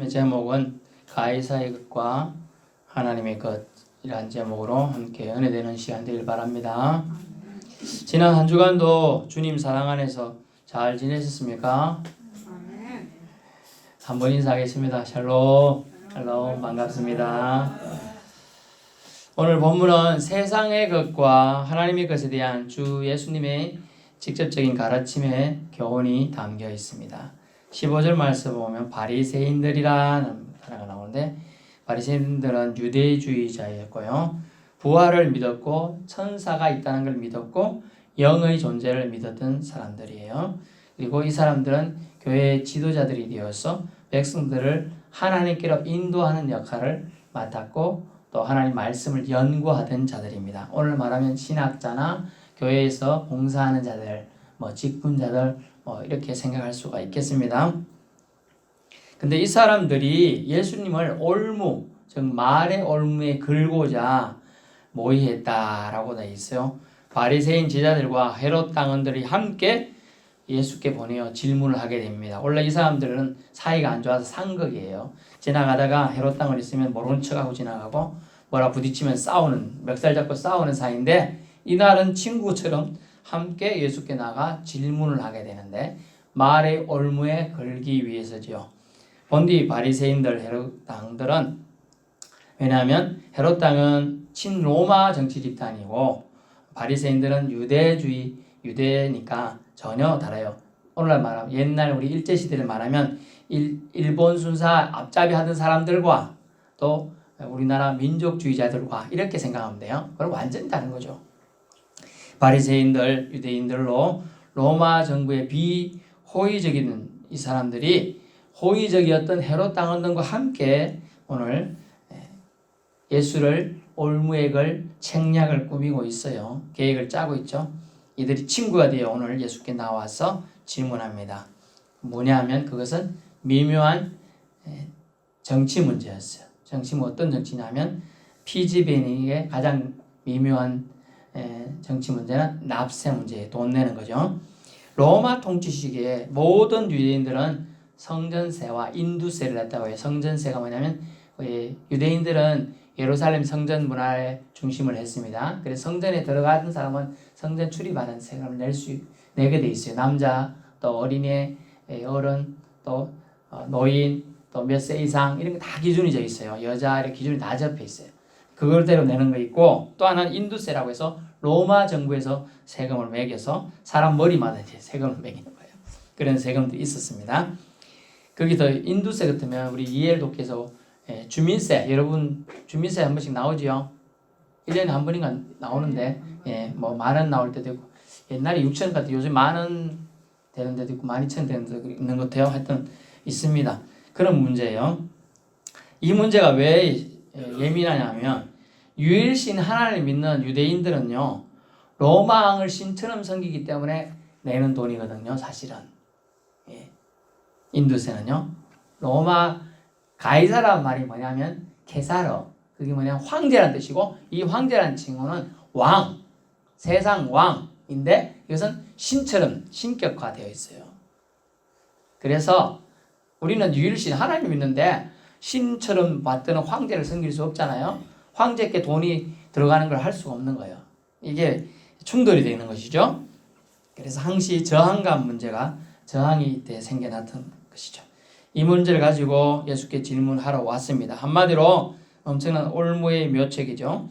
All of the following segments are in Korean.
제목은 가이사의 것과 하나님의 것이라는 제목으로 함께 은혜되는 시간 되길 바랍니다. 지난 한 주간도 주님 사랑 안에서 잘 지내셨습니까? 한번 인사하겠습니다. 샬롬. 샬롬, 반갑습니다. 오늘 본문은 세상의 것과 하나님의 것에 대한 주 예수님의 직접적인 가르침의 교훈이 담겨 있습니다. 15절 말씀 보면 바리새인들이라는 단어가 나오는데, 바리새인들은 유대주의자였고요, 부활을 믿었고 천사가 있다는 걸 믿었고 영의 존재를 믿었던 사람들이에요. 그리고 이 사람들은 교회의 지도자들이 되어서 백성들을 하나님께로 인도하는 역할을 맡았고 또 하나님 말씀을 연구하던 자들입니다. 오늘 말하면 신학자나 교회에서 봉사하는 자들, 직분자들 이렇게 생각할 수가 있겠습니다. 근데 이 사람들이 예수님을 올무, 즉 말의 올무에 걸고자 모의했다라고 되어 있어요. 바리새인 제자들과 헤롯 당원들이 함께 예수께 보내어 질문을 하게 됩니다. 원래 이 사람들은 사이가 안 좋아서 상극이에요. 지나가다가 헤롯 당원 있으면 모르는 척하고 지나가고 뭐라 부딪히면 싸우는, 멱살 잡고 싸우는 사이인데, 이날은 친구처럼 함께 예수께 나가 질문을 하게 되는데 말의 올무에 걸기 위해서죠. 본디 바리새인들, 헤롯 당들은, 왜냐하면 헤롯 당은 친로마 정치 집단이고 바리새인들은 유대니까 전혀 달라요. 오늘날 말하면 옛날 우리 일제시대를 말하면 일본 순사 앞잡이 하던 사람들과 또 우리나라 민족주의자들과 이렇게 생각하면 돼요. 그럼 완전히 다른 거죠. 바리새인들, 유대인들로 로마 정부의 비호의적인 이 사람들이 호의적이었던 헤롯 당원들과 함께 오늘 예수를 올무에 걸 책략을 꾸미고 있어요. 계획을 짜고 있죠. 이들이 친구가 되어 오늘 예수께 나와서 질문합니다. 뭐냐면 그것은 미묘한 정치 문제였어요. 어떤 정치냐면 피지배닝의 가장 미묘한 정치 문제는 납세 문제예요. 돈 내는 거죠. 로마 통치 시기에 모든 유대인들은 성전세와 인두세를 냈다고 해요. 성전세가 뭐냐면 유대인들은 예루살렘 성전 문화의 중심을 했습니다. 그래서 성전에 들어가던 사람은 성전 출입하는 세금을 내게 돼 있어요. 남자, 또 어린애, 어른, 또 노인, 또 몇 세 이상 이런 거 다 기준이 져 있어요. 여자 이렇게 기준이 다 적혀 있어요. 그걸대로 내는 거 있고, 또 하나는 인두세라고 해서 로마 정부에서 세금을 매겨서 사람 머리마다 이제 세금을 매기는 거예요. 그런 세금들이 있었습니다. 거기서 인두세 같으면 우리 이해를 돕기 위해서 주민세, 여러분 주민세 한 번씩 나오지요. 1년에 한 번인가 나오는데, 만원 나올 때도 있고, 옛날에 6천 같은 요즘 만원 되는 데도 있고 12,000 되는 데도 있는 것 같아요. 하여튼 있습니다. 그런 문제예요. 이 문제가 왜 예민하냐면 유일신 하나님을 믿는 유대인들은요, 로마 왕을 신처럼 섬기기 때문에 내는 돈이거든요. 사실은 인두세는요, 로마 가이사라는 말이 뭐냐면 케사르, 그게 뭐냐면 황제라는 뜻이고, 이 황제라는 칭호는 왕, 세상 왕인데 이것은 신처럼 신격화되어 있어요. 그래서 우리는 유일신 하나님을 믿는데 신처럼 받드는 황제를 섬길 수 없잖아요. 황제께 돈이 들어가는 걸 할 수가 없는 거예요. 이게 충돌이 되는 것이죠. 그래서 항시 저항감 문제가 저항이 이때 생겨났던 것이죠. 이 문제를 가지고 예수께 질문하러 왔습니다. 한마디로 엄청난 올무의 묘책이죠.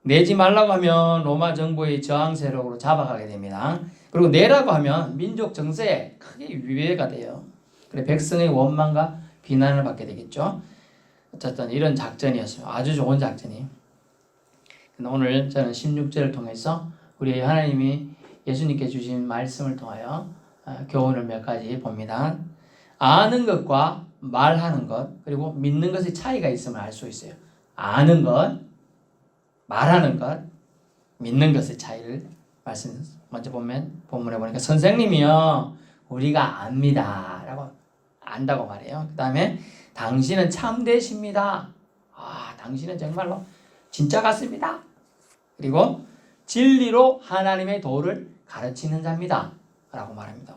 내지 말라고 하면 로마 정부의 저항 세력으로 잡아가게 됩니다. 그리고 내라고 하면 민족 정세에 크게 위배가 돼요. 그래 백성의 원망과 비난을 받게 되겠죠. 어쨌든 이런 작전이었어요. 아주 좋은 작전이. 근데 오늘 저는 16절을 통해서 우리 하나님이 예수님께 주신 말씀을 통하여 교훈을 몇 가지 봅니다. 아는 것과 말하는 것, 그리고 믿는 것의 차이가 있음을 알 수 있어요. 아는 것, 말하는 것, 믿는 것의 차이를 먼저 보면 본문에 보니까 선생님이요 우리가 압니다 라고 안다고 말해요. 그 다음에 당신은 참되십니다. 당신은 정말로 진짜 같습니다. 그리고 진리로 하나님의 도를 가르치는 자입니다 라고 말합니다.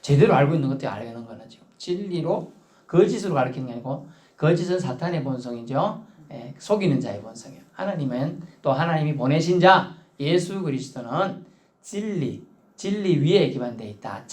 제대로 알고 있는 것도 알겠는 거는 지금 진리로 거짓으로 가르치는 게 아니고 거짓은 사탄의 본성이죠. 예, 속이는 자의 본성이에요. 하나님은 또 하나님이 보내신 자 예수 그리스도는 진리 위에 기반되어 있다.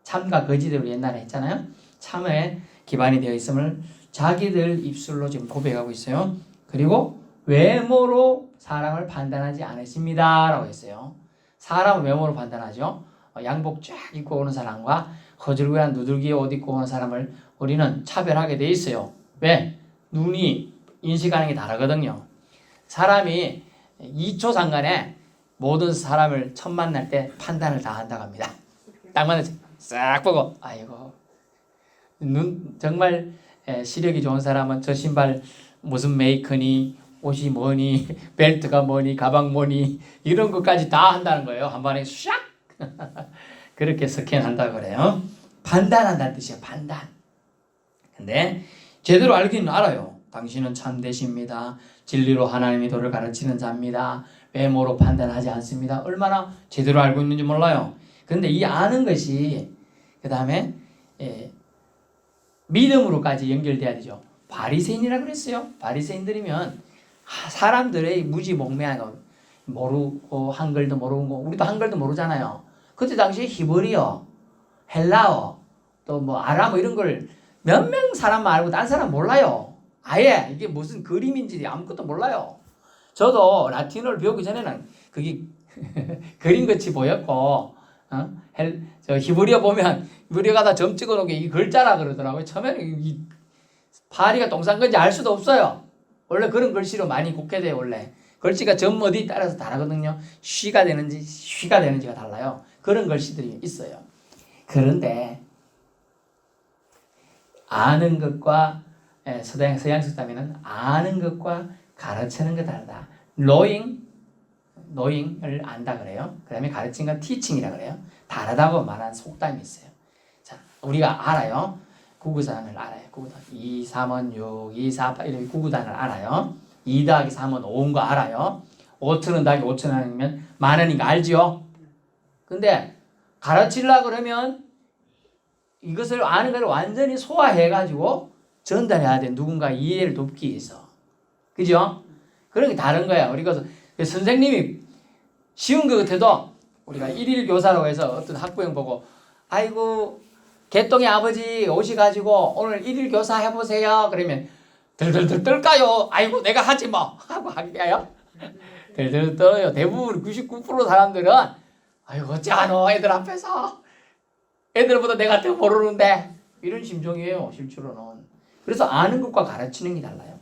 참과 거짓으로 옛날에 했잖아요. 참에 기반이 되어 있음을 자기들 입술로 지금 고백하고 있어요. 그리고 외모로 사람을 판단하지 않으십니다 라고 했어요. 사람은 외모로 판단하죠. 양복 쫙 입고 오는 사람과 허줄구한 누들기에 옷 입고 오는 사람을 우리는 차별하게 돼 있어요. 왜? 눈이 인식하는 게 다르거든요. 사람이 2초 상간에 모든 사람을 처음 만날 때 판단을 다 한다고 합니다. 딱 만나서 싹 보고 아이고 정말 시력이 좋은 사람은 저 신발 무슨 메이커니, 옷이 뭐니, 벨트가 뭐니, 가방 뭐니 이런 것까지 다 한다는 거예요. 한 번에 샥 그렇게 스캔한다고 그래요. 판단한다는 뜻이에요. 판단. 근데 제대로 알기는 알아요. 당신은 참되십니다. 진리로 하나님의 도를 가르치는 자입니다. 외모로 판단하지 않습니다. 얼마나 제대로 알고 있는지 몰라요. 근데 이 아는 것이 그 다음에 믿음으로까지 연결돼야 되죠. 바리새인이라고 그랬어요. 바리새인들이면 사람들의 무지몽매한 모르고 한글도 모르고 우리도 한글도 모르잖아요. 그때 당시에 히브리어, 헬라어, 또 뭐 아람어 이런 걸 몇 명 사람만 알고 딴 사람 몰라요. 아예 이게 무슨 그림인지 아무것도 몰라요. 저도 라틴어를 배우기 전에는 그게 그림같이 보였고 저 히브리어 보면 히브리어가 점 찍어놓은 게 이 글자라 그러더라고요. 처음에는 이 파리가 똥싼 건지 알 수도 없어요. 원래 그런 글씨로 많이 곡해돼요. 원래 글씨가 점 어디 따라서 다르거든요. 쉬가 되는지 쉬가 되는지가 달라요. 그런 글씨들이 있어요. 그런데 아는 것과 서양 속담에는 아는 것과 가르치는 게 다르다. knowing을 안다 그래요. 그 다음에 가르친 건 teaching이라 그래요. 다르다고 말하는 속담이 있어요. 자, 우리가 알아요. 구구단을 알아요. 구구단. 2, 3은 6, 2, 4, 8 이렇게 구구단을 알아요. 2 더하기 3은 5인 거 알아요. 5천원 더하기 5천원이면 만원인 거 알지요? 근데 가르치려고 그러면 이것을 아는 걸 완전히 소화해가지고 전달해야 돼. 누군가 이해를 돕기 위해서. 그죠? 그런 게 다른 거야. 우리가 선생님이 쉬운 것 같아도 우리가 일일 교사라고 해서 어떤 학부형 보고 아이고 개똥이 아버지 오셔가지고 오늘 일일 교사 해보세요. 그러면 들들들 떨까요? 아이고 내가 하지 뭐 하고 하게요. 들들 떨어요. 대부분 99% 사람들은 아이고 어찌하노 애들 앞에서 애들보다 내가 더 모르는데 이런 심정이에요. 실제로는. 그래서 아는 것과 가르치는 게 달라요.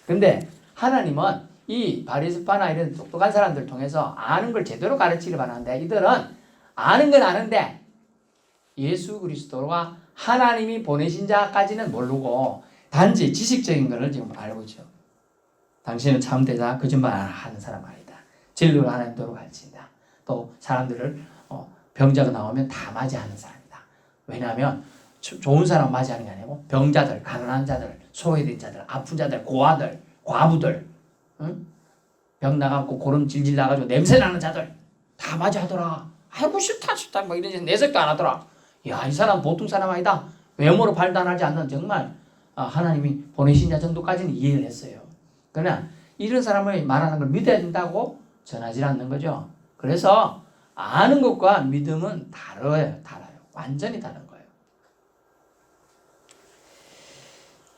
근데 하나님은 이 바리새파나 이런 똑똑한 사람들 통해서 아는 걸 제대로 가르치기를 바라는데 이들은 아는 건 아는데 예수 그리스도와 하나님이 보내신 자까지는 모르고 단지 지식적인 것을 지금 알고 있죠. 당신은 참되다 거짓말하는 사람 아니다. 진리로 하나님 도로 가르친다. 또 사람들을 병자가 나오면 다 맞이하는 사람이다. 왜냐하면 좋은 사람 맞이하는 게 아니고 병자들, 가난한 자들, 소외된 자들, 아픈 자들, 고아들, 과부들, 응? 병 나가고 고름 질질 나가지고 냄새 나는 자들 다 맞이하더라. 아이고 싫다 뭐 이런 내색도 안 하더라. 야, 이 사람 보통 사람 아니다. 외모로 판단하지 않는 정말 하나님이 보내신 자 정도까지는 이해를 했어요. 그러나 이런 사람을 말하는 걸 믿어야 된다고 전하지 않는 거죠. 그래서 아는 것과 믿음은 달라요. 완전히 다른 거예요.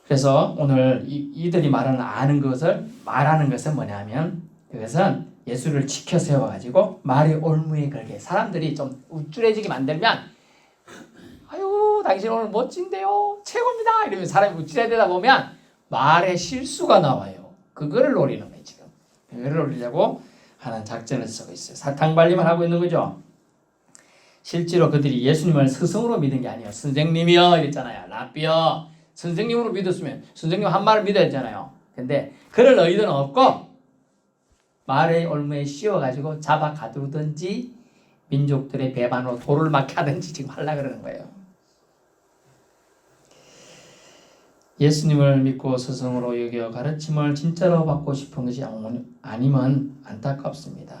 그래서 오늘 이들이 말하는 것은 뭐냐면 그것은 예수를 지켜 세워가지고 말의 올무에 걸게 사람들이 좀 우쭐해지게 만들면 아유 당신 오늘 멋진데요 최고입니다 이러면 사람이 우쭐해지다 보면 말에 실수가 나와요. 그거를 노리는 거예요. 지금 그거를 노리려고 하는 작전을 쓰고 있어요. 사탕 발림을 하고 있는 거죠. 실제로 그들이 예수님을 스승으로 믿은 게 아니에요. 선생님이요 이랬잖아요. 라비요 선생님으로 믿었으면 선생님 한 말을 믿어야 되잖아요. 근데 그럴 의도는 없고 말의 올무에 씌워가지고 잡아 가두든지 민족들의 배반으로 돌을 맞게 하든지 지금 하려고 그러는 거예요. 예수님을 믿고 스승으로 여겨 가르침을 진짜로 받고 싶은 것이 아니면 안타깝습니다.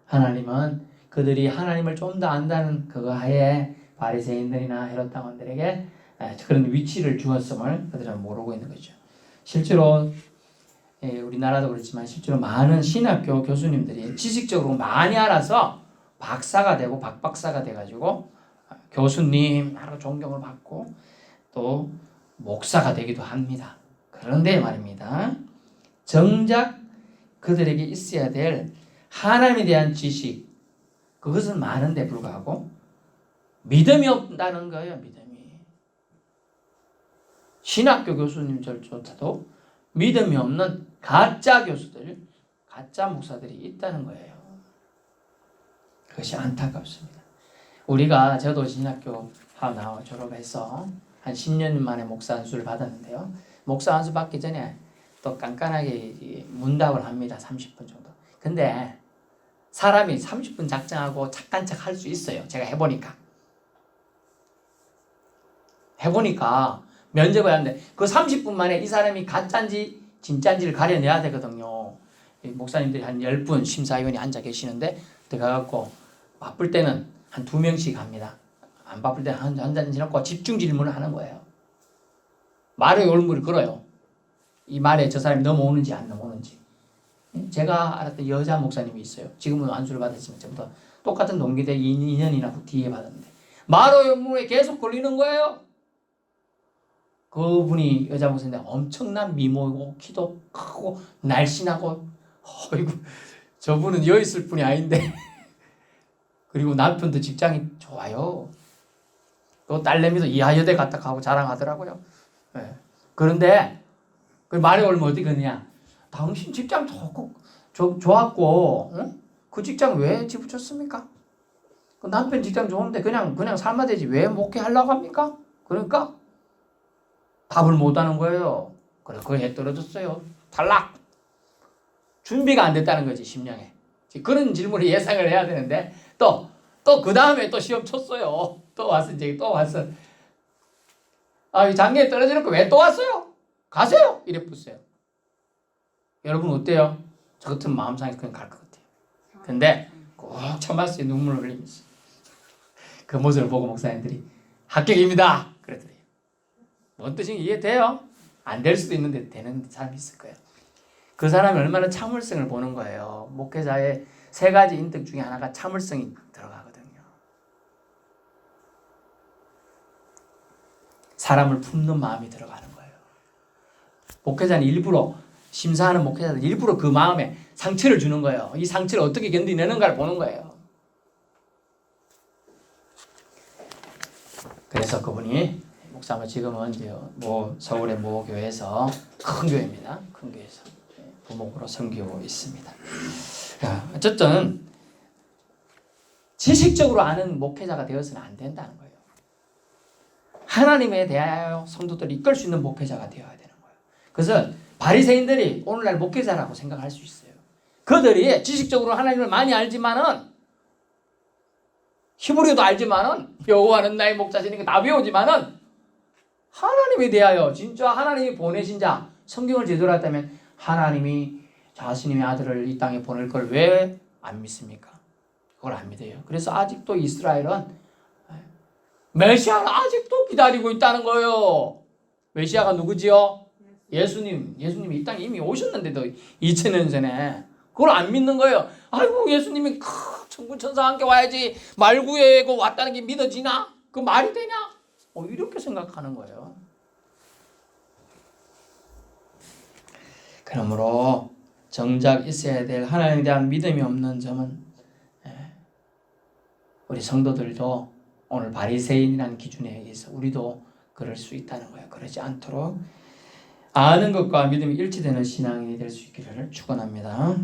하나님은 그들이 하나님을 좀 더 안다는 그거 하에 바리새인들이나 헤롯 당원들에게 그런 위치를 주었음을 그들은 모르고 있는 거죠. 실제로 우리나라도 그렇지만 실제로 많은 신학교 교수님들이 지식적으로 많이 알아서 박사가 되고 박박사가 돼가지고 교수님 하루 존경을 받고 또 목사가 되기도 합니다. 그런데 말입니다. 정작 그들에게 있어야 될 하나님에 대한 지식, 그것은 많은데 불구하고 믿음이 없다는 거예요. 믿음이. 신학교 교수님들조차도 믿음이 없는 가짜 교수들, 가짜 목사들이 있다는 거예요. 그것이 안타깝습니다. 우리가 저도 신학교 나와 졸업해서 한 10년 만에 목사 안수를 받았는데요. 목사 안수 받기 전에 또 깐깐하게 문답을 합니다. 30분 정도. 근데 사람이 30분 작정하고 착한 척 할 수 있어요. 제가 해보니까 면접을 하는데 그 30분 만에 이 사람이 가짜인지 진짜인지를 가려내야 되거든요. 목사님들이 한 10분 심사위원이 앉아 계시는데 들어가갖고 바쁠 때는 한 2명씩 합니다. 안 바쁠 때는 한 잔 지나고 집중 질문을 하는 거예요. 말의 올무를 걸어요. 이 말에 저 사람이 넘어오는지 안 넘어오는지. 제가 알았던 여자 목사님이 있어요. 지금은 안수를 받았지만 저부터 똑같은 동기대 2년이나 뒤에 받았는데 말의 올무에 계속 걸리는 거예요. 그분이 여자 목사인데 엄청난 미모이고 키도 크고 날씬하고 어이구 저분은 여기 있을 분이 아닌데 그리고 남편도 직장이 좋아요. 또 딸내미도 이하여대 갔다 가고 자랑하더라고요. 네. 그런데 그 말이 얼마 어디 그러냐? 당신 직장 좋았고 응? 그 직장 왜 집어쳤습니까? 그 남편 직장 좋은데 그냥 삶아 되지 왜 목회하려고 합니까? 그러니까 답을 못하는 거예요. 그래 그게 떨어졌어요. 탈락. 준비가 안 됐다는 거지 심령에. 그런 질문을 예상을 해야 되는데 또 그 다음에 또 시험 쳤어요. 또 왔어. 작년에 떨어지는 거 왜 또 왔어요? 가세요. 이래 pus어요. 여러분 어때요? 저 같은 마음상에서 그냥 갈 것 같아요. 근데 꼭 참았어요. 눈물을 흘리면서. 그 모습을 보고 목사님들이 합격입니다. 그러더래요. 뭔 뜻인지 이해돼요? 안 될 수도 있는데 되는 사람이 있을 거예요. 그 사람이 얼마나 참을성을 보는 거예요. 목회자의 3가지 인덕 중에 하나가 참을성이 들어가거든요. 사람을 품는 마음이 들어가는 거예요. 목회자는 일부러 심사하는 목회자는 일부러 그 마음에 상처를 주는 거예요. 이 상처를 어떻게 견디내는가를 보는 거예요. 그래서 그분이 목사님 지금은 이제 서울의 모 교회에서 큰 교회입니다. 큰 교회에서 부목으로 섬기고 있습니다. 어쨌든 지식적으로 아는 목회자가 되어서는 안 된다는 거예요. 하나님에 대하여 성도들을 이끌 수 있는 목회자가 되어야 되는 거예요. 그래서 바리새인들이 오늘날 목회자라고 생각할 수 있어요. 그들이 지식적으로 하나님을 많이 알지만은 히브리어도 알지만은 여호와는 나의 목자시니까 다 배우지만은 하나님에 대하여 진짜 하나님이 보내신 자 성경을 제대로 했다면 하나님이 자신의 아들을 이 땅에 보낼 걸 왜 안 믿습니까? 그걸 안 믿어요. 그래서 아직도 이스라엘은 메시아를 아직도 기다리고 있다는 거예요. 메시아가 누구지요? 예수님이 이 땅에 이미 오셨는데도 2000년 전에 그걸 안 믿는 거예요. 아이고 예수님이 천군천사와 함께 와야지 말구에고 왔다는 게 믿어지나? 그 말이 되냐? 이렇게 생각하는 거예요. 그러므로 정작 있어야 될 하나님에 대한 믿음이 없는 점은 우리 성도들도 오늘 바리새인이라는 기준에 의해서 우리도 그럴 수 있다는 거예요. 그러지 않도록 아는 것과 믿음이 일치되는 신앙이 될 수 있기를 축원합니다.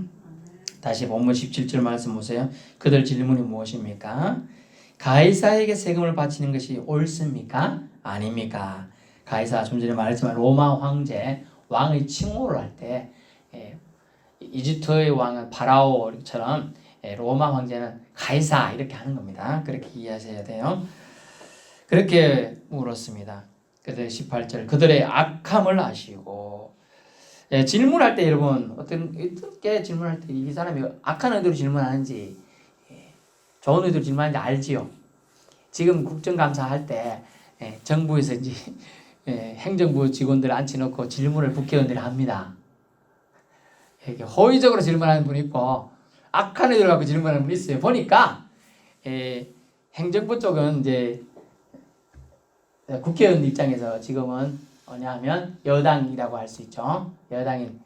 다시 본문 17절 말씀 보세요. 그들 질문이 무엇입니까? 가이사에게 세금을 바치는 것이 옳습니까? 아닙니까? 가이사 좀 전에 말했지만 로마 황제 왕의 칭호를 할 때 이집트의 왕은 파라오처럼 로마 황제는 가이사 이렇게 하는 겁니다. 그렇게 이해하셔야 돼요. 그렇게 물었습니다. 그들 18절 그들의 악함을 아시고 질문할 때 여러분 어떻게 질문할 때 이 사람이 악한 의도로 질문하는지 좋은 의도로 질문하는지 알지요. 지금 국정감사 할 때 정부에서 이제 행정부 직원들 앉혀놓고 질문을 국회의원들이 합니다. 이렇게 호의적으로 질문하는 분이 있고 악한 의도를 갖고 질문하는 분이 있어요. 보니까 행정부 쪽은 이제 국회의원 입장에서 지금은 뭐냐면 여당이라고 할 수 있죠. 여당인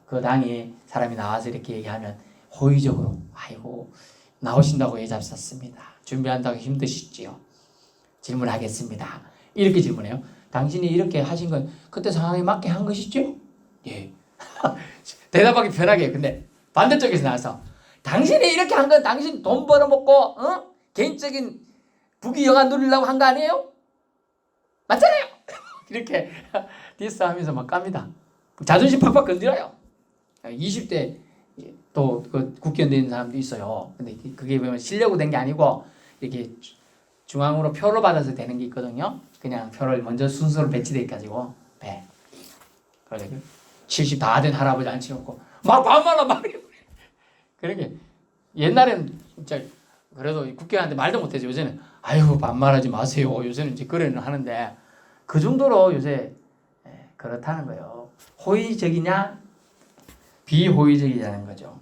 그 당의 사람이 나와서 이렇게 얘기하면 호의적으로 아이고 나오신다고 예 잡섰습니다. 준비한다고 힘드시지요. 질문하겠습니다. 이렇게 질문해요. 당신이 이렇게 하신 건 그때 상황에 맞게 한 것이죠? 예. 대답하기 편하게. 근데 반대쪽에서 나와서 당신이 이렇게 한 건 당신 돈 벌어먹고 개인적인 부귀영화 누리려고 한 거 아니에요? 맞잖아요. 이렇게 디스하면서 막 깝니다. 자존심 팍팍 건드려요. 20대 또 그 국회의원 된 사람도 있어요. 근데 그게 보면 실력으로 된 게 아니고 이렇게 중앙으로 표를 받아서 되는 게 있거든요. 그냥 표를 먼저 순서로 배치돼 가지고 배. 그래 70 다 된 할아버지 앉혀놓고 막 반말로 막 그런 게 옛날에는 진짜 그래도 국회의원한테 말도 못해서 요새는 아이고 반말하지 마세요. 요새는 이제 그래는 하는데 그 정도로 요새 그렇다는 거예요. 호의적이냐 비호의적이냐는 거죠.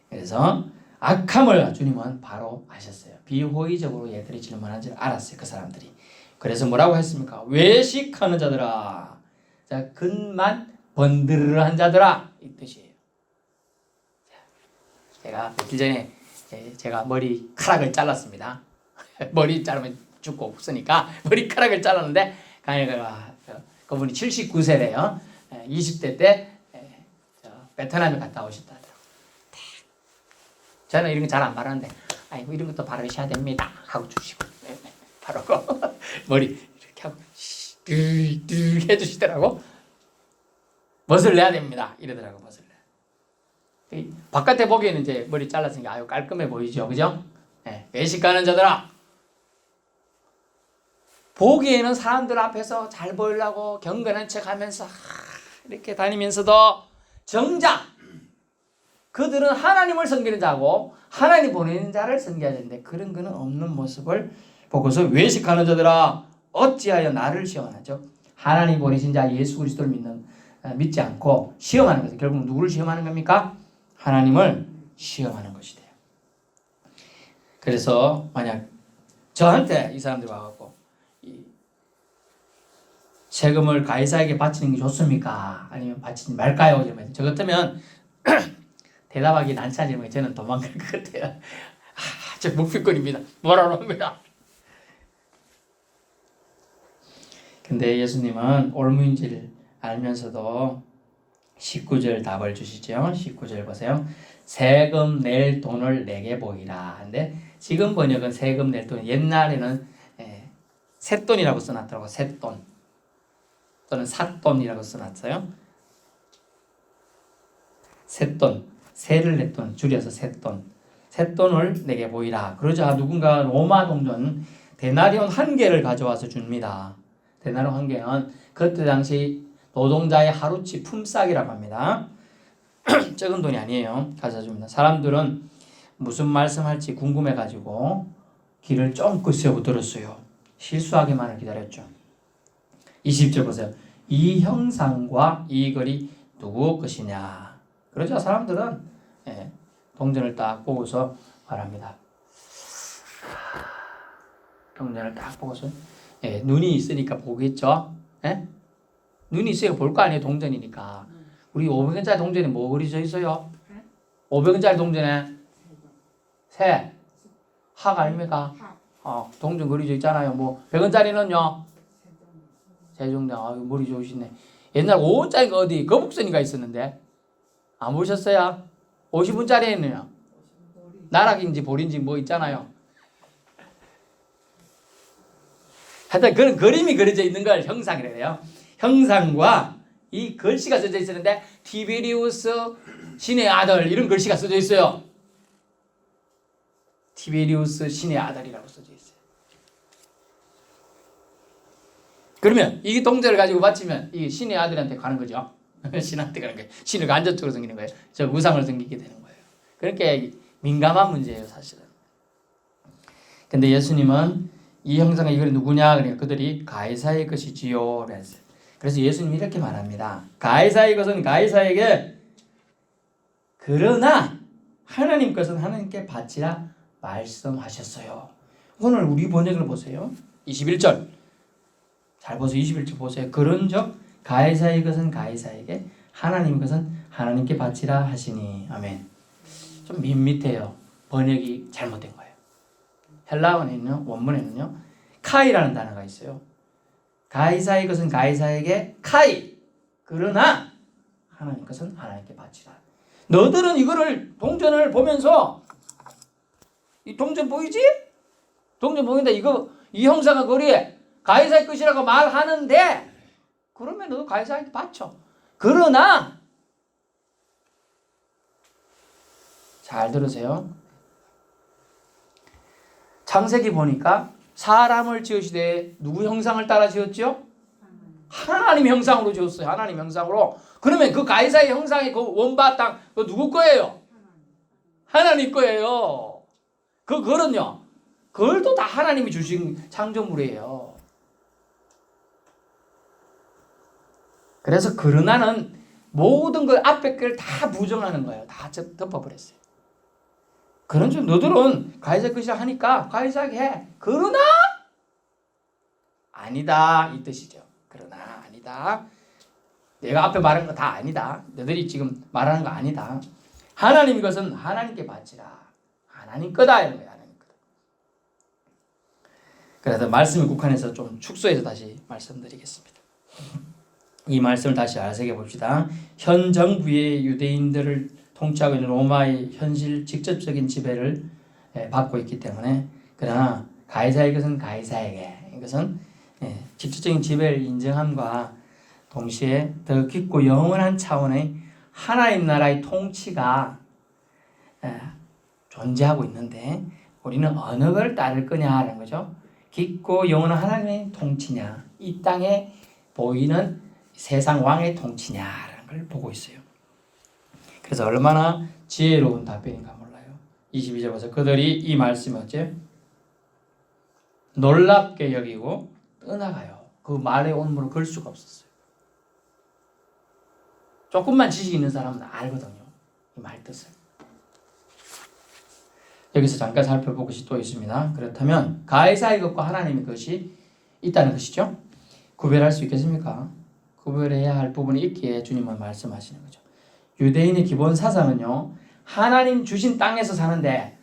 그래서 악함을 주님은 바로 아셨어요. 비호의적으로 얘들이 질문한 줄 알았어요. 그 사람들이. 그래서 뭐라고 했습니까? 외식하는 자들아. 자, 근만 번들한 자들아. 이 뜻이에요. 제가 며칠 전에 제가 머리카락을 잘랐습니다. 머리 자르면 죽고 없으니까 머리카락을 잘랐는데 그분이 79세래요. 20대 때 베트남에 갔다 오셨다. 저는 이런 거 잘 안 바르는데 아이고 이런 것도 바르셔야 됩니다 하고 주시고 바르고 머리 이렇게 하고 뚜 해주시더라고. 멋을 내야 됩니다 이러더라고. 멋을 내. 바깥에 보기에는 이제 머리 잘랐으니까 아유 깔끔해 보이죠, 그죠? 외식하는 자들아. 보기에는 사람들 앞에서 잘 보이려고 경건한 척하면서 이렇게 다니면서도 정작 그들은 하나님을 섬기는 자고 하나님 보내는 자를 섬겨야 되는데 그런 거는 없는 모습을 보고서 외식하는 자들아 어찌하여 나를 시험하죠? 하나님 보내신 자 예수 그리스도를 믿지 않고 시험하는 것은 결국 누구를 시험하는 겁니까? 하나님을 시험하는 것이 돼요. 그래서 만약 저한테 이 사람들이 와갖고 세금을 가이사에게 바치는 게 좋습니까? 아니면 바치지 말까요? 이러면 저 같으면 대답하기 난처하지만 저는 도망갈 것 같아요. 저 묵비권입니다. 뭐라고 합니다. 근데 예수님은 올무인지를 알면서도 19절 답을 주시죠. 19절 보세요. 세금 낼 돈을 내게 보이라. 근데 지금 번역은 세금 낼 돈, 옛날에는 쇳돈이라고 써놨더라고. 쇳돈 또는 삿돈이라고 써놨어요. 쇳돈, 세를 냈돈 줄여서 쇳돈. 쇳돈을 내게 보이라. 그러자 누군가 로마 동전 데나리온 1개를 가져와서 줍니다. 데나리온 1개는 그때 당시 노동자의 하루치 품삯이라고 합니다. 적은 돈이 아니에요. 가져다 줍니다. 사람들은 무슨 말씀할지 궁금해가지고 귀를 쫑긋 세우고 들었어요. 실수하기만을 기다렸죠. 20절 보세요. 이 형상과 이 글이 누구 것이냐. 그러자 사람들은 동전을 딱 보고서 말합니다. 동전을 딱 보고서 눈이 있으니까 보겠죠. 눈이 있으니까 볼 거 아니에요. 동전이니까. 우리 500원짜리 동전에 뭐 그려져 있어요? 500원짜리 동전에 새, 하가 아닙니까? 동전 그려져 있잖아요. 뭐 100원짜리는요? 세종대왕. 아유 머리 좋으시네. 옛날 5원짜리가 어디 거북선이가 있었는데 안 보셨어요? 50원짜리에는요? 나락인지 볼인지 뭐 있잖아요. 하여튼 그런 그림이 그려져 있는 걸 형상이래요. 형상과 이 글씨가 써져 있었는데 티베리우스 신의 아들 이런 글씨가 써져 있어요. 티베리우스 신의 아들이라고 써져 있어요. 그러면 이 동전을 가지고 바치면 이 신의 아들한테 가는 거죠. 신한테 가는 거예요. 신을 간접적으로 섬기는 거예요. 저 우상을 섬기게 되는 거예요. 그러니까 민감한 문제예요, 사실은. 근데 예수님은 이 형상의 이걸 누구냐? 그러니까 그들이 가이사의 것이지요. 그래서 예수님이 이렇게 말합니다. 가이사의 것은 가이사에게, 그러나 하나님 것은 하나님께 바치라 말씀하셨어요. 오늘 우리 번역을 보세요. 21절 잘 보세요. 21절 보세요. 그런즉 가이사의 것은 가이사에게, 하나님 것은 하나님께 바치라 하시니. 아멘. 좀 밋밋해요. 번역이 잘못된 거예요. 헬라어에는요, 원문에는요, 카이라는 단어가 있어요. 가이사의 것은 가이사에게 카이, 그러나 하나님 것은 하나님께 바치라. 너들은 이거를 동전을 보면서, 이 동전 보이지? 동전 보인다. 이거 이 형상의 거리에 가이사의 것이라고 말하는데, 그러면 너도 가이사에게 바쳐. 그러나 잘 들으세요. 창세기 보니까 사람을 지으시되 누구 형상을 따라 지었죠? 하나님 형상으로 지었어요. 하나님 형상으로. 그러면 그 가이사의 형상의 그 원바 땅, 그 누구 거예요? 하나님 거예요. 그걸은요, 그걸도 다 하나님이 주신 창조물이에요. 그래서 그러나는 모든 그 앞에 걸 다 부정하는 거예요. 다 덮어버렸어요. 그런 줄 너들은 가이사 것이라 하니까 가이사에게 해. 그러나 아니다, 이 뜻이죠. 그러나 아니다. 내가 앞에 말한 거 다 아니다. 너희들이 지금 말하는 거 아니다. 하나님 것은 하나님께 바치라. 하나님 거다, 이런 거예요. 하나님 거다. 그래서 말씀에 국한해서 좀 축소해서 다시 말씀드리겠습니다. 이 말씀을 다시 알새겨 봅시다. 현 정부의 유대인들을 통치하고 있는 로마의 현실 직접적인 지배를 받고 있기 때문에, 그러나 가이사의 것은 가이사에게, 이것은 직접적인 지배를 인정함과 동시에 더 깊고 영원한 차원의 하나님 나라의 통치가 존재하고 있는데, 우리는 어느 걸 따를 거냐라는 거죠. 깊고 영원한 하나님의 통치냐, 이 땅에 보이는 세상 왕의 통치냐라는 걸 보고 있어요. 그래서 얼마나 지혜로운 답변인가 몰라요. 22절 보세요. 그들이 이 말씀을 어째 놀랍게 여기고 떠나가요. 그 말의 온문을 걸 수가 없었어요. 조금만 지식 있는 사람은 알거든요, 이 말 뜻을. 여기서 잠깐 살펴볼 것이 또 있습니다. 그렇다면 가이사의 것과 하나님의 것이 있다는 것이죠. 구별할 수 있겠습니까? 구별해야 할 부분이 있기에 주님은 말씀하시는 거죠. 유대인의 기본 사상은요, 하나님 주신 땅에서 사는데,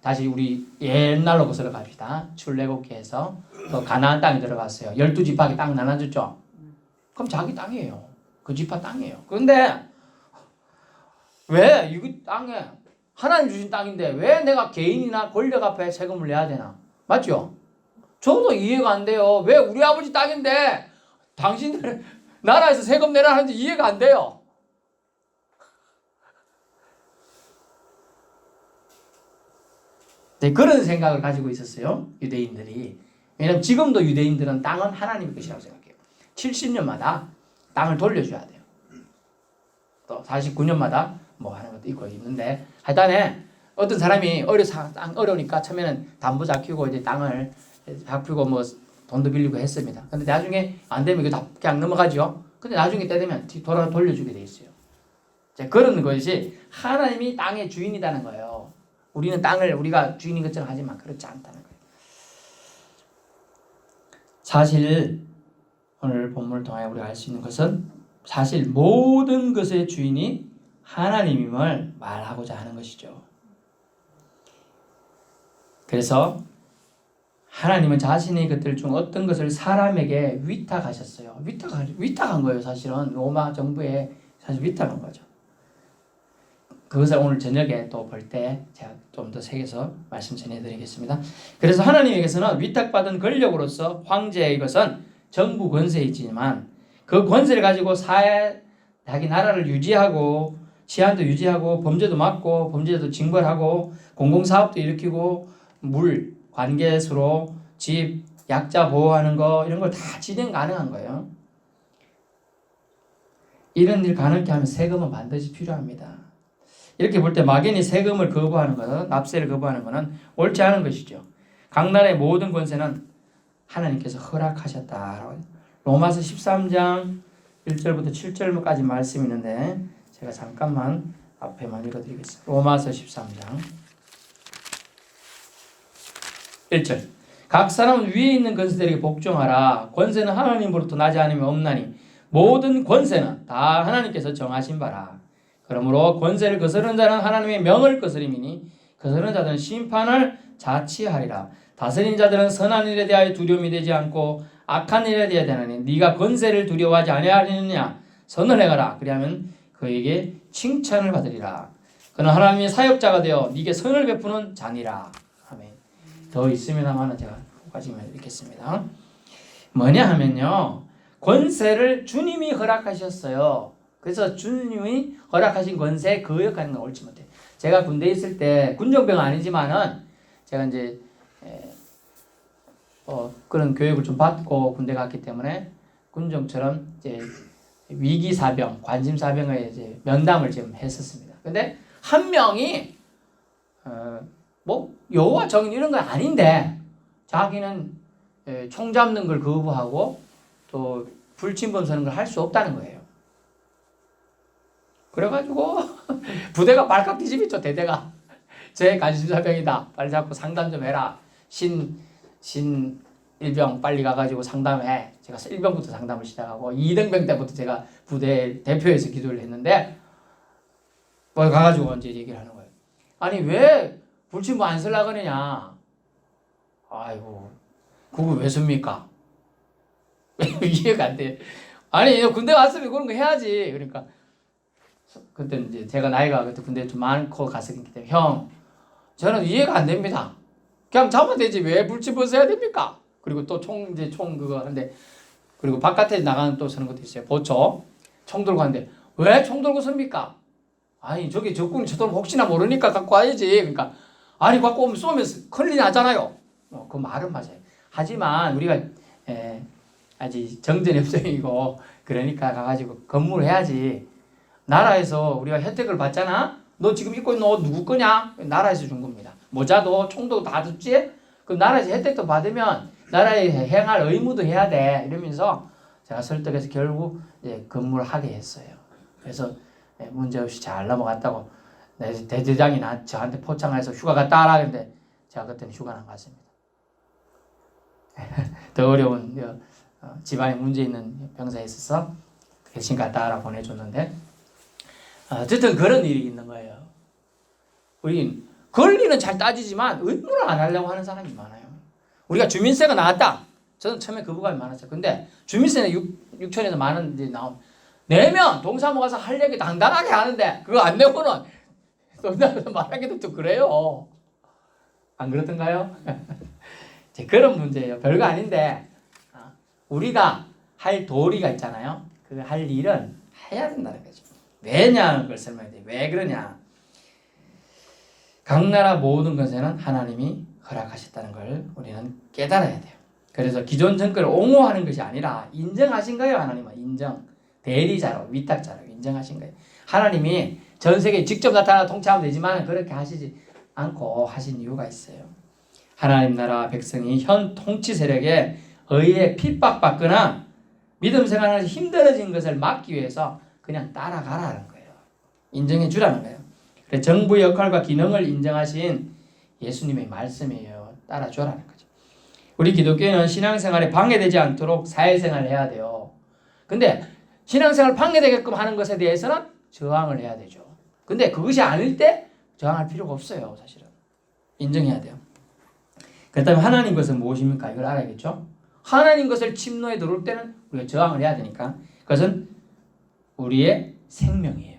다시 우리 옛날로 거슬러 갑시다. 출애굽기에서 가나안 땅에 들어갔어요. 12지파에 땅 나눠줬죠. 그럼 자기 땅이에요. 그 지파 땅이에요. 그런데 왜 이 땅에 하나님 주신 땅인데 왜 내가 개인이나 권력 앞에 세금을 내야 되나? 맞죠? 저도 이해가 안 돼요. 왜 우리 아버지 땅인데 당신들 나라에서 세금 내라 하는지 이해가 안 돼요. 네, 그런 생각을 가지고 있었어요, 유대인들이. 왜냐하면 지금도 유대인들은 땅은 하나님의 것이라고 생각해요. 70년마다 땅을 돌려줘야 돼요. 또 49년마다 뭐 하는 것도 있고 있는데, 하여튼에 어떤 사람이 땅 어려우니까 처음에는 담보 잡히고 이제 땅을 잡히고 뭐 돈도 빌리고 했습니다. 근데 나중에 안 되면 이거 다 그냥 넘어가죠. 근데 나중에 때 되면 돌려주게 돼 있어요. 자, 그런 것이 하나님이 땅의 주인이라는 거예요. 우리는 땅을 우리가 주인인 것처럼 하지만 그렇지 않다는 거예요. 사실 오늘 본문을 통해 우리가 알 수 있는 것은, 사실 모든 것의 주인이 하나님임을 말하고자 하는 것이죠. 그래서 하나님은 자신의 것들 중 어떤 것을 사람에게 위탁하셨어요. 위탁한 거예요. 사실은 로마 정부에 사실 위탁한 거죠. 그것을 오늘 저녁에 또 볼 때 제가 좀 더 새겨서 말씀 전해드리겠습니다. 그래서 하나님에게서는 위탁받은 권력으로서 황제의 것은 정부 권세이지만, 그 권세를 가지고 자기 나라를 유지하고 치안도 유지하고 범죄도 막고 범죄도 징벌하고 공공사업도 일으키고 물, 관계수로 집, 약자 보호하는 거, 이런 걸 다 진행 가능한 거예요. 이런 일 가능케 하면 세금은 반드시 필요합니다. 이렇게 볼 때 막연히 세금을 거부하는 것은, 납세를 거부하는 것은 옳지 않은 것이죠. 각 나라의 모든 권세는 하나님께서 허락하셨다. 로마서 13장 1절부터 7절까지 말씀이 있는데 제가 잠깐만 앞에만 읽어드리겠습니다. 로마서 13장 1절. 각 사람은 위에 있는 권세들에게 복종하라. 권세는 하나님으로부터 나지 않으면 없나니 모든 권세는 다 하나님께서 정하신 바라. 그러므로 권세를 거스르는 자는 하나님의 명을 거스림이니 거스르는 자들은 심판을 자취하리라. 다스린 자들은 선한 일에 대하여 두려움이 되지 않고 악한 일에 대하여 되나니 네가 권세를 두려워하지 아니하느냐. 선을 행하라. 그리하면 그에게 칭찬을 받으리라. 그는 하나님의 사역자가 되어 네게 선을 베푸는 자니라. 아멘. 더 있으면은 제가 후까지만 읽겠습니다. 뭐냐 하면요, 권세를 주님이 허락하셨어요. 그래서 주님이 허락하신 권세에 거역하는 건 옳지 못해. 제가 군대에 있을 때 군정병은 아니지만은 제가 이제 그런 교육을 좀 받고 군대 갔기 때문에 군정처럼 이제 위기사병, 관심사병의 이제 면담을 좀 했었습니다. 근데 한 명이 뭐 여호와 정인 이런 건 아닌데 자기는 총 잡는 걸 거부하고 또 불침범 서는 걸 할 수 없다는 거예요. 그래가지고 부대가 발칵 뒤집었죠. 대대가 제 관심사병이다. 빨리 잡고 상담 좀 해라. 일병 빨리 가가지고 상담해. 제가 1병부터 상담을 시작하고 2등병 때부터 제가 부대 대표에서 기도를 했는데 뭐 가가지고 이제 얘기를 하는 거예요. 아니 왜 불침범 안 쓰려고 그러냐. 아이고 그거 왜 씁니까? 이해가 안 돼. 아니 군대 왔으면 그런 거 해야지. 그러니까 그때 이제 제가 나이가 그때 군대 좀 많고 갔었기 때문에 형 저는 이해가 안 됩니다. 그냥 잡으면 되지 왜 불침범 써야 됩니까? 그리고 또 총 그거 하는데 그리고 바깥에 나가는 또 서는 것도 있어요. 보초 총 들고 하는데 왜 총 들고 섭니까? 아니 저기 적군이 쳐들면 혹시나 모르니까 갖고 와야지. 그러니까 아니 갖고 오면 쏘면 큰일 나잖아요. 그 말은 맞아요. 하지만 우리가 아직 정전협정이고 그러니까 가가지고 근무를 해야지. 나라에서 우리가 혜택을 받잖아. 너 지금 입고 있는 옷 누구 거냐? 나라에서 준 겁니다. 모자도 총도 다 줬지? 그 나라에서 혜택도 받으면 나라에 행할 의무도 해야 돼. 이러면서 제가 설득해서 결국 근무를 하게 했어요. 그래서 문제없이 잘 넘어갔다고 대대장이 저한테 포창해서 휴가 갔다 와라 그랬는데 제가 그때는 휴가는 안 갔습니다. 더 어려운 집안에 문제 있는 병사에 있어서 대신 갔다 와라 보내줬는데 어쨌든 그런 일이 있는 거예요. 우린 권리는 잘 따지지만 의무를 안 하려고 하는 사람이 많아요. 우리가 주민세가 나왔다. 저는 처음에 그 부감이 많았어요. 근데 주민세는 6천에서 만 원 이제 나오면 내면 동사무 가서 할 얘기 당당하게 하는데 그거 안 내고는 동사무에서 말하기도 또 그래요. 안 그렇던가요? 그런 문제예요. 별거 아닌데 우리가 할 도리가 있잖아요. 그 할 일은 해야 된다는 거죠. 왜냐는 걸 설명해야 돼. 왜 그러냐. 각 나라 모든 것에는 하나님이 허락하셨다는 걸 우리는 깨달아야 돼요. 그래서 기존 정권을 옹호하는 것이 아니라 인정하신 거예요. 하나님은 인정. 대리자로 위탁자로 인정하신 거예요. 하나님이 전 세계에 직접 나타나 통치하면 되지만 그렇게 하시지 않고 하신 이유가 있어요. 하나님 나라 백성이 현 통치 세력에 의해 핍박받거나 믿음 생활하면서 힘들어진 것을 막기 위해서 그냥 따라가라는 거예요. 인정해 주라는 거예요. 그래서 정부의 역할과 기능을 인정하신 예수님의 말씀이에요. 따라줘라는 거죠. 우리 기독교인은 신앙생활에 방해되지 않도록 사회생활을 해야 돼요. 근데 신앙생활 방해되게끔 하는 것에 대해서는 저항을 해야 되죠. 근데 그것이 아닐 때 저항할 필요가 없어요. 사실은. 인정해야 돼요. 그렇다면 하나님 것은 무엇입니까? 이걸 알아야겠죠. 하나님 것을 침노에 들어올 때는 우리가 저항을 해야 되니까 그것은 우리의 생명이에요.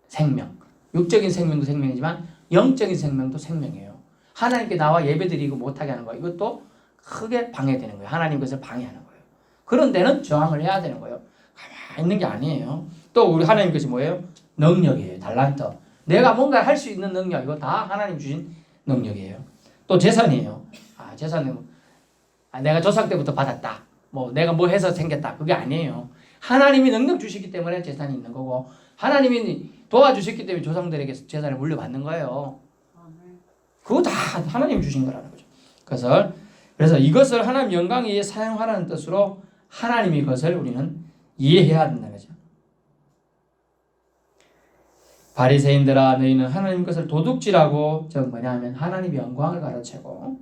생명. 육적인 생명도 생명이지만 영적인 생명도 생명이에요. 하나님께 나와 예배드리고 못하게 하는 거 이것도 크게 방해되는 거예요. 하나님 것을 방해하는 거예요. 그런 데는 저항을 해야 되는 거예요. 가만히 있는 게 아니에요. 또 우리 하나님 것이 뭐예요? 능력이에요. 달란트. 내가 뭔가 할 수 있는 능력 이거 다 하나님 주신 능력이에요. 또 재산이에요. 재산은 내가 조상 때부터 받았다. 내가 뭐 해서 생겼다. 그게 아니에요. 하나님이 능력 주시기 때문에 재산이 있는 거고 하나님이 도와주셨기 때문에 조상들에게 재산을 물려받는 거예요. 그거 다 하나님 주신 거라는 거죠. 그래서 이것을 하나님 영광에 의해 사용하라는 뜻으로 하나님이 그것을 우리는 이해해야 된다는 거죠. 바리새인들아 너희는 하나님 것을 도둑질하고 즉 뭐냐면 하나님의 영광을 가로채고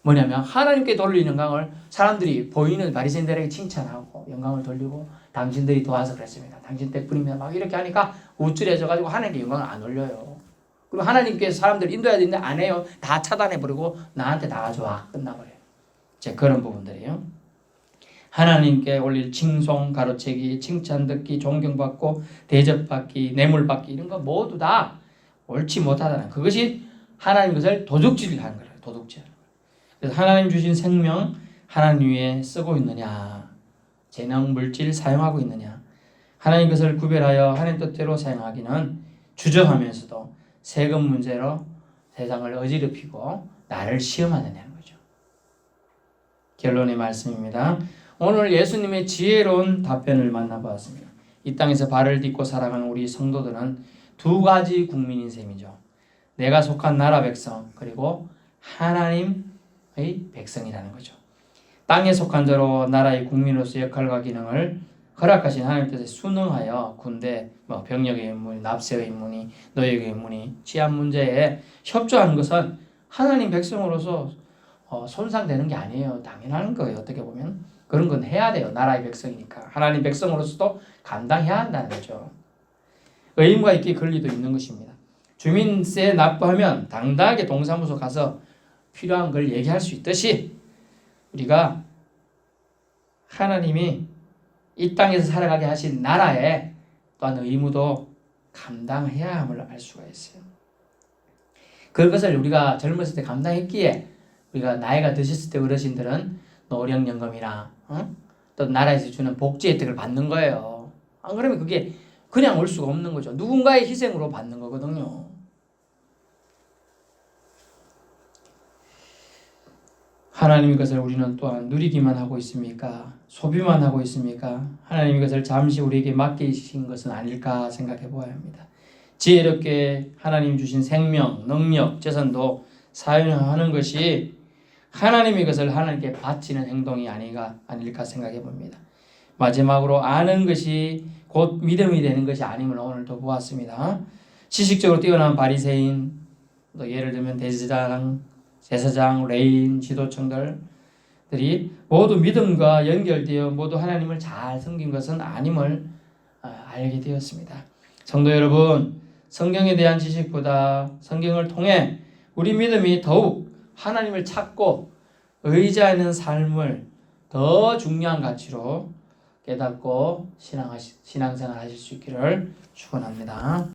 뭐냐면 하나님께 돌리는 영광을 사람들이 보이는 바리새인들에게 칭찬하고 영광을 돌리고 당신들이 도와서 그랬습니다. 당신 덕분입니다. 막 이렇게 하니까 우쭐해져 가지고 하나님께 영광을 안 올려요. 그리고 하나님께서 사람들을 인도해야 되는데 안 해요. 다 차단해버리고 나한테 다 가져와. 끝나버려요. 제 그런 부분들이에요. 하나님께 올릴 칭송, 가로채기, 칭찬 듣기, 존경받고 대접받기, 뇌물받기 이런 거 모두 다 옳지 못하다는 그것이 하나님 것을 도둑질하는 거예요. 도둑질. 그래서 하나님 주신 생명 하나님 위에 쓰고 있느냐, 재능 물질 사용하고 있느냐, 하나님 것을 구별하여 하나님 뜻대로 사용하기는 주저하면서도 세금 문제로 세상을 어지럽히고 나를 시험하느냐는 거죠. 결론의 말씀입니다. 오늘 예수님의 지혜로운 답변을 만나보았습니다. 이 땅에서 발을 딛고 살아가는 우리 성도들은 두 가지 국민인 셈이죠. 내가 속한 나라 백성 그리고 하나님의 백성이라는 거죠. 땅에 속한 자로 나라의 국민으로서 역할과 기능을 허락하신 하나님 뜻에 순응하여 군대, 병력의 임무니, 납세의 임무니, 노역의 임무니, 치안 문제에 협조하는 것은 하나님 백성으로서 손상되는 게 아니에요. 당연한 거예요. 어떻게 보면 그런 건 해야 돼요. 나라의 백성이니까 하나님 백성으로서도 감당해야 한다는 거죠. 의무가 있기에 권리도 있는 것입니다. 주민세 납부하면 당당하게 동사무소 가서 필요한 걸 얘기할 수 있듯이 우리가 하나님이 이 땅에서 살아가게 하신 나라에 또한 의무도 감당해야 함을 알 수가 있어요. 그것을 우리가 젊었을 때 감당했기에 우리가 나이가 드셨을 때 어르신들은 노령연금이나 또 나라에서 주는 복지 혜택을 받는 거예요. 안 그러면 그게 그냥 올 수가 없는 거죠. 누군가의 희생으로 받는 거거든요. 하나님의 것을 우리는 또한 누리기만 하고 있습니까? 소비만 하고 있습니까? 하나님의 것을 잠시 우리에게 맡기신 것은 아닐까 생각해 보아야 합니다. 지혜롭게 하나님 주신 생명, 능력, 재산도 사용하는 것이 하나님의 것을 하나님께 바치는 행동이 아닐까 생각해 봅니다. 마지막으로 아는 것이 곧 믿음이 되는 것이 아님을 오늘 또 보았습니다. 지식적으로 뛰어난 바리새인, 또 예를 들면 대제사장, 제사장, 레위인, 지도층들이 모두 믿음과 연결되어 모두 하나님을 잘 섬긴 것은 아님을 알게 되었습니다. 성도 여러분, 성경에 대한 지식보다 성경을 통해 우리 믿음이 더욱 하나님을 찾고 의지하는 삶을 더 중요한 가치로 깨닫고 신앙생활 하실 수 있기를 축원합니다.